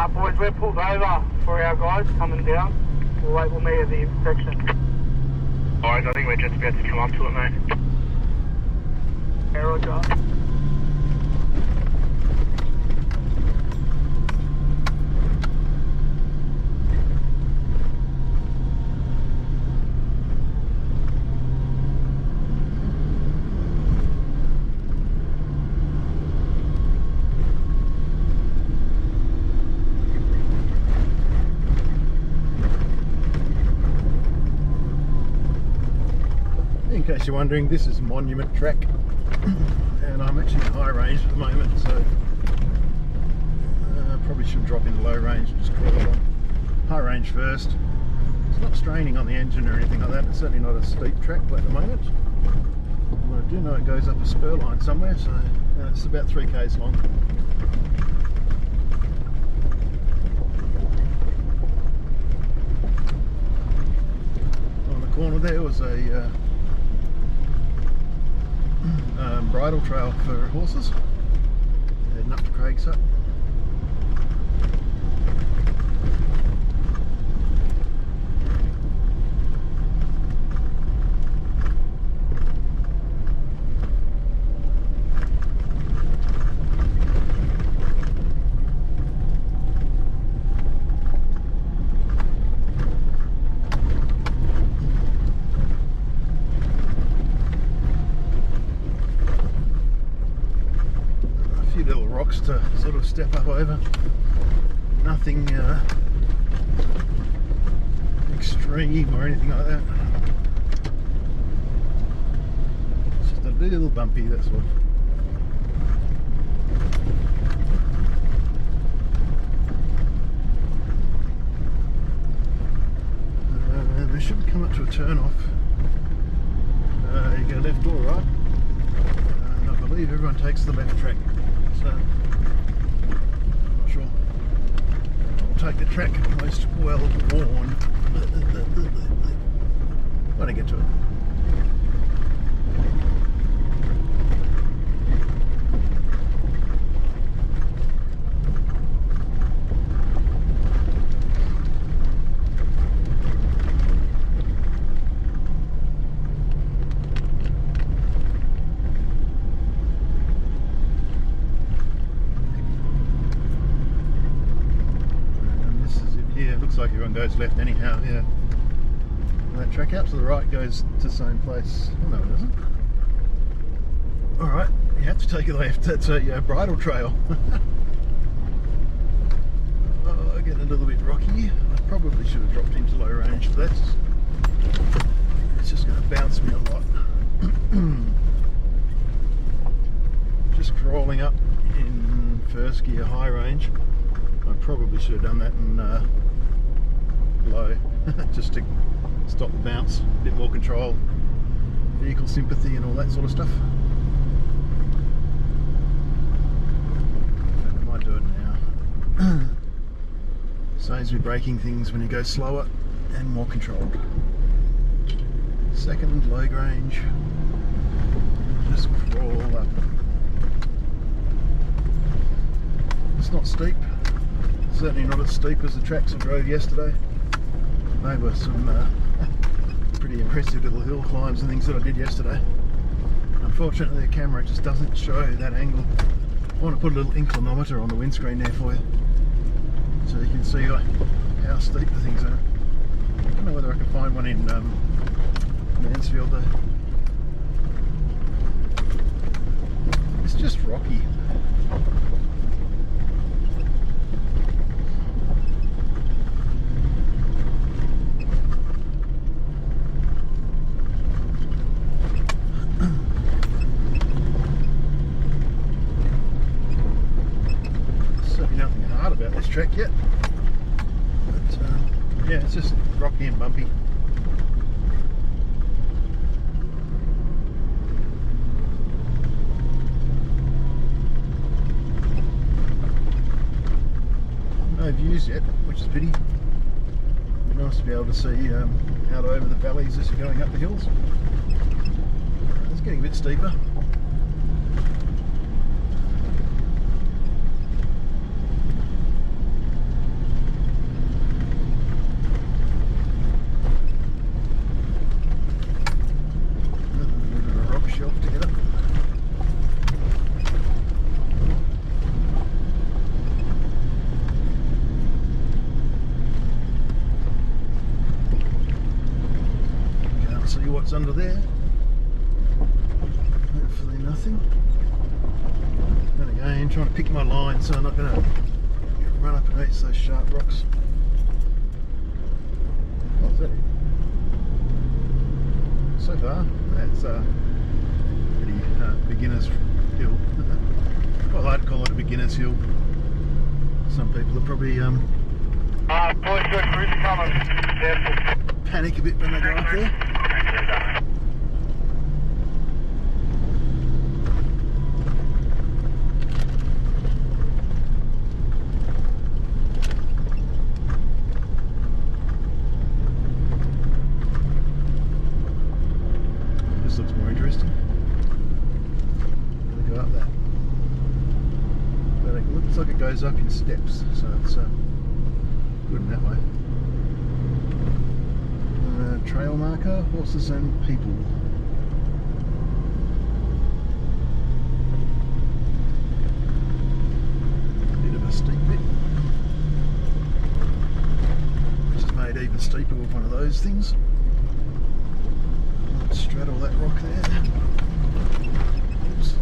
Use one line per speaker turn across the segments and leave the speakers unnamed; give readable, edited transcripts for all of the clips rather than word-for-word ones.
Boys, we're pulled over for our guys coming down. We'll meet at the intersection.
Alright, I think we're just about to come up to it, mate.
Yeah, roger.
In case you're wondering, this is Monument Track and I'm actually in high range at the moment, so probably should drop into low range and just crawl along. High range first. It's not straining on the engine or anything like that. It's certainly not a steep track at the moment. But I do know it goes up a spur line somewhere, so it's about 3k's long. On the corner there was a bridle trail for horses heading up to Craig's Hut. Little rocks to sort of step up over. Nothing extreme or anything like that. It's just a little bumpy, that's all. And we should come up to a turn off. You go left or right. And I believe everyone takes the left track. So, I'm not sure. I'll take the track most well worn when I get to it. Looks like everyone goes left anyhow, yeah. And that track out to the right goes to the same place. Oh no, it doesn't. Alright, you have to take a left. That's a bridle trail. Oh, getting a little bit rocky. I probably should have dropped into low range for that. It's just going to bounce me a lot. Just crawling up in first gear high range. I probably should have done that in low, just to stop the bounce, a bit more control, vehicle sympathy and all that sort of stuff. I might do it now. Saves me braking things when you go slower and more controlled. Second, low range, just crawl up. It's not steep, certainly not as steep as the tracks I drove yesterday. They were some pretty impressive little hill climbs and things that I did yesterday. Unfortunately the camera just doesn't show that angle. I want to put a little inclinometer on the windscreen there for you, so you can see how steep the things are. I don't know whether I can find one in Mansfield though. It's just rocky. About this track yet, but yeah, it's just rocky and bumpy. No views yet, which is a pity. It'd be nice to be able to see out over the valleys as you're going up the hills. It's getting a bit steeper. what's under there. Hopefully nothing. And again, trying to pick my line so I'm not going to run up against those sharp rocks. What's that? So far, that's a pretty beginner's hill. Well, I'd call it a beginner's hill. Some people are probably
boys, good cruise coming. Careful.
panic a bit when they go up there. This looks more interesting. Gonna go up that. But it looks like it goes up in steps, so it's good in that way. Trail marker, horses and people. Bit of a steep bit, which is made even steeper with one of those things. Let's straddle that rock there. Oops.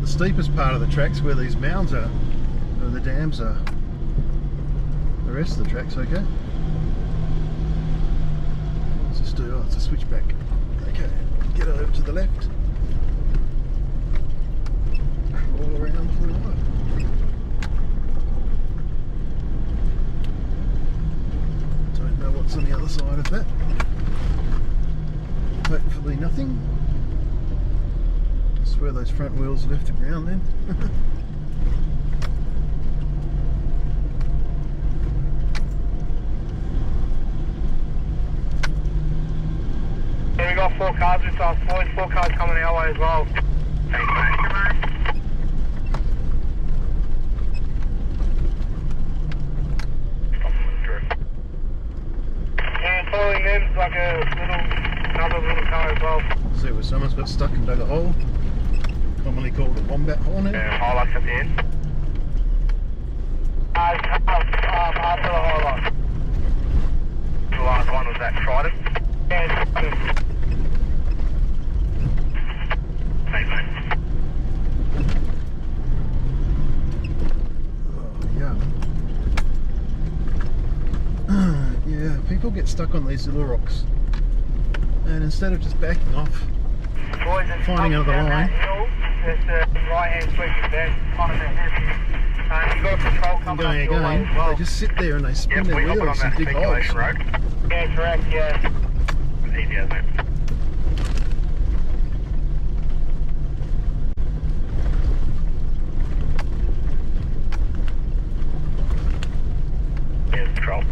The steepest part of the track's where these mounds are, where the dams are. The rest of the track's okay. Let's just do, it's a switchback. Okay, get over to the left. Crawl around for a while. Don't know what's on the other side of that. Hopefully nothing. I swear those front wheels left the ground then.
Yeah, we got 4 cars with us, boys. 4 cars coming our way as well. Thanks, mate. And following them's like another little car as well.
See where someone's got stuck and dug a hole. Commonly called a wombat hornet.
Yeah, Hilux at the end.
After the highlight.
The last one was that Trident.
Yeah,
Thanks, mate.
Oh, yeah. Yeah, people get stuck on these little rocks. And instead of just backing off,
boys, it's
finding another
down
line.
that hill. There's the right hand sweep is there, kind of a heavy. You've got a patrol
and
coming
going
up your way
again,
as well.
they just sit there and they spin
Yep,
their
we hop it on
wheels
that
and dig holes.
circulation road.
Yeah, correct, yeah.
It's easy as mate. Here's the patrol.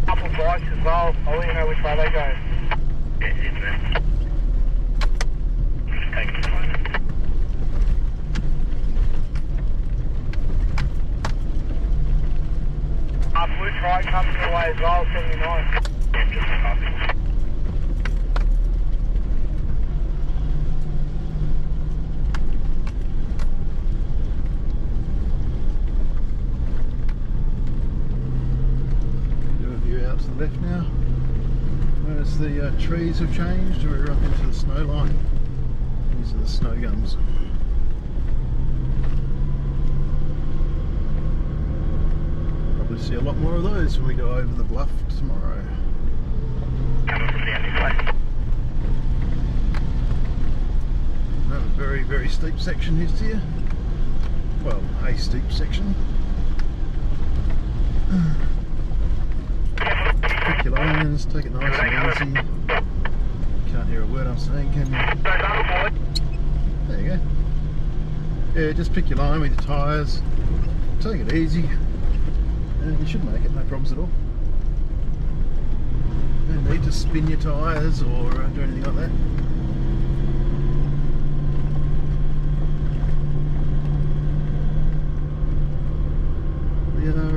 Couple bikes as well. I'll let you know which way they go.
Yeah, it's there. Just taking the phone.
Blue Triton coming your way as well, 79.
Yeah, just passing.
Do a view out to the left now. Notice the trees have changed. We're up into the snow line. These are the snow gums. Probably see a lot more of those when we go over the bluff tomorrow.
Coming from down this way.
Another very, very steep section here's to you. Well, a steep section. Pick your lines, take it nice and easy. Can't hear a word I'm saying, can you? There you go. Yeah, just pick your line with your tyres, take it easy, and you should make it, no problems at all. No need to spin your tyres or do anything like that.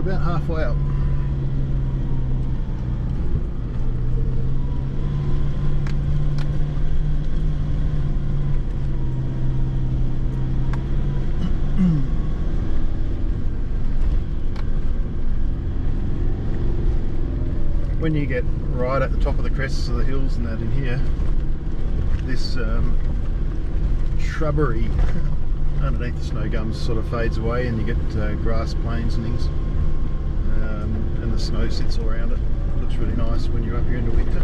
about halfway up. When you get right at the top of the crests of the hills and that in here, this shrubbery underneath the snow gums sort of fades away, and you get grass plains and things, and the snow sits all around it. It looks really nice when you're up here in the winter.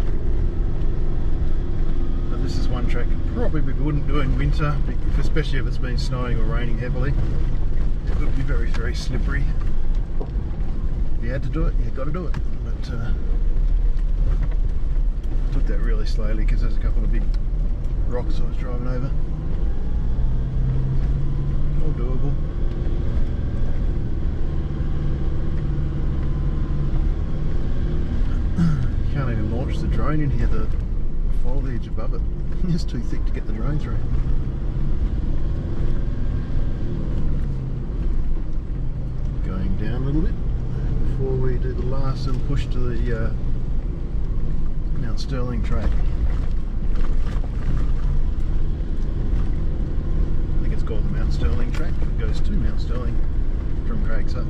But this is one track probably we wouldn't do in winter, especially if it's been snowing or raining heavily. It would be very, very slippery. If you had to do it, you've got to do it. But I took that really slowly because there's a couple of big rocks I was driving over. All doable. You can't even launch the drone in here, the foliage above it. It's too thick to get the drone through. Going down a little bit before we do the last little push to the Mount Sterling track. I think it's called the Mount Sterling track. It goes to Mount Sterling from Craig's Hut.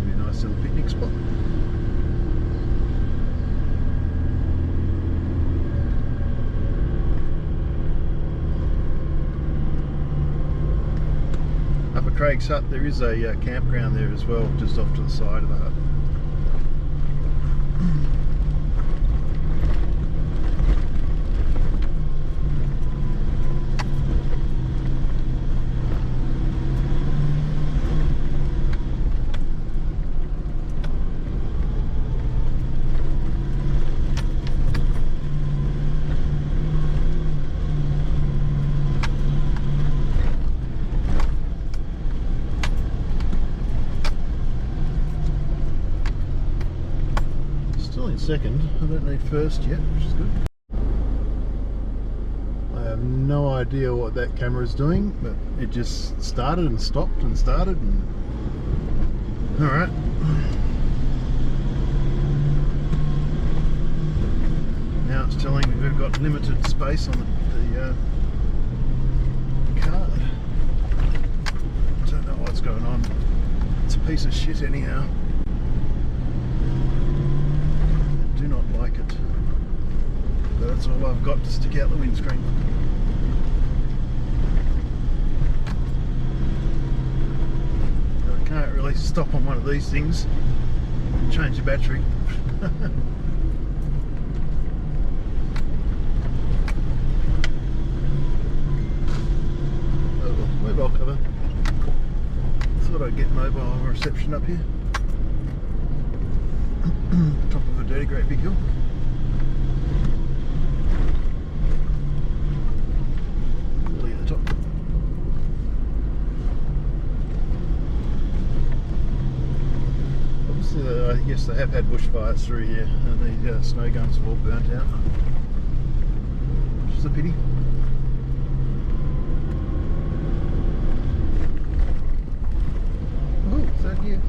Be a nice little picnic spot. Craig's Hut, there is a campground there as well, just off to the side of the hut. Second, I don't need first yet, which is good. I have no idea what that camera is doing, but it just started and stopped and started and... Alright. Now it's telling me we've got limited space on the card. Don't know what's going on. It's a piece of shit anyhow. Do not like it. But that's all I've got to stick out the windscreen. I can't really stop on one of these things and change the battery. Oh well, mobile cover. Thought I'd get mobile reception up here. Top of a dirty great big hill. Really at the top. Obviously, I guess they have had bushfires through here, and the snow guns have all burnt out, which is a pity. Oh, third gear.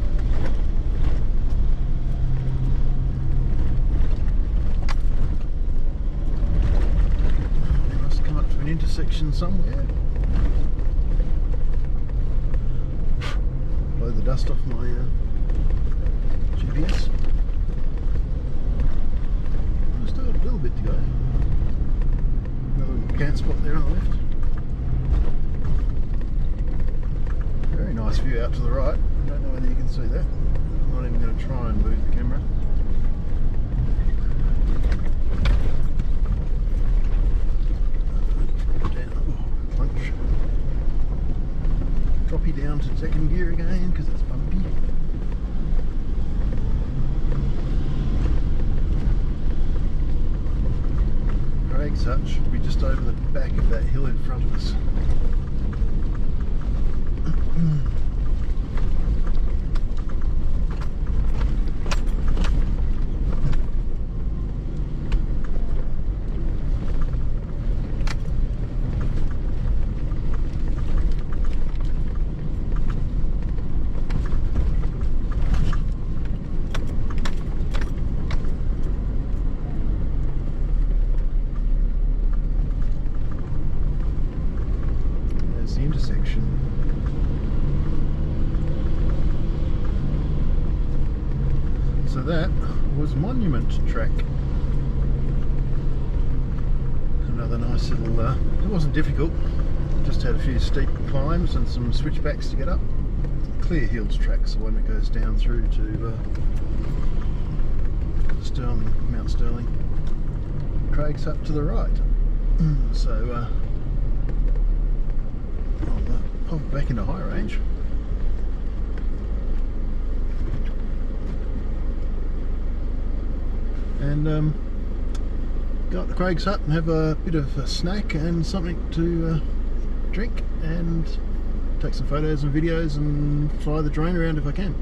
Intersection somewhere. Blow the dust off my GPS. I've still got a little bit to go. Another little camp spot there on the left. Very nice view out to the right. I don't know whether you can see that. I'm not even going to try and move the camera. Droppy down to second gear again because it's bumpy. Craig's Hut should be just over the back of that hill in front of us. was Monument Track. Another nice little, it wasn't difficult, just had a few steep climbs and some switchbacks to get up. Clear Hills Track's the one that goes down through to Stirling, Mount Stirling. Craig's up to the right. So I'll back into high range. And go up to Craig's hut and have a bit of a snack and something to drink, and take some photos and videos and fly the drone around if I can.